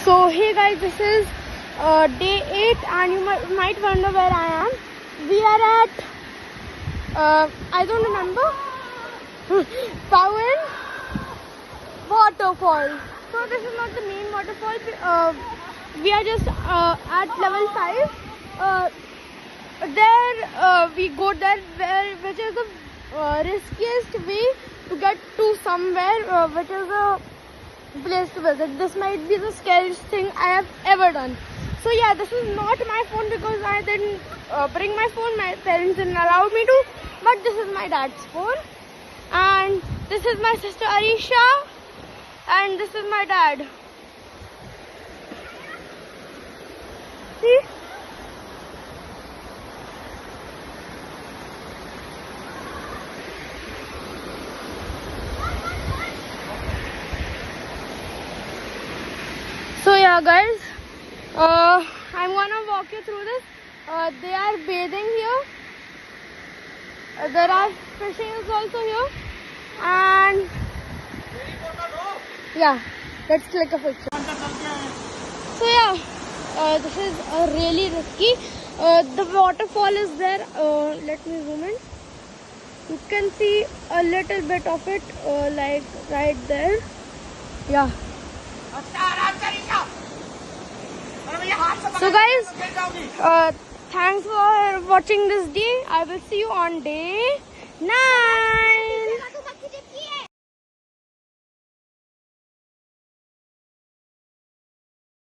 So hey guys, this is day 8 and you might wonder where I am. We are at I don't remember Powen waterfall. So this is not the main waterfall. We are just at level 5. There we go there which is the riskiest way to get to somewhere which is a place to visit. This might be the scariest thing I have ever done. So yeah, this is not my phone because I didn't bring my phone. My parents didn't allow me to, but this is my dad's phone, and this is my sister Arisha, and this is my dad. See? So yeah guys, I'm gonna walk you through this. They are bathing here. There are fishing is also here, and yeah, let's click a picture. So yeah, this is really risky. The waterfall is there. Let me zoom in. You can see a little bit of it, like right there. Yeah. So guys, thanks for watching this day. I will see you on day 9.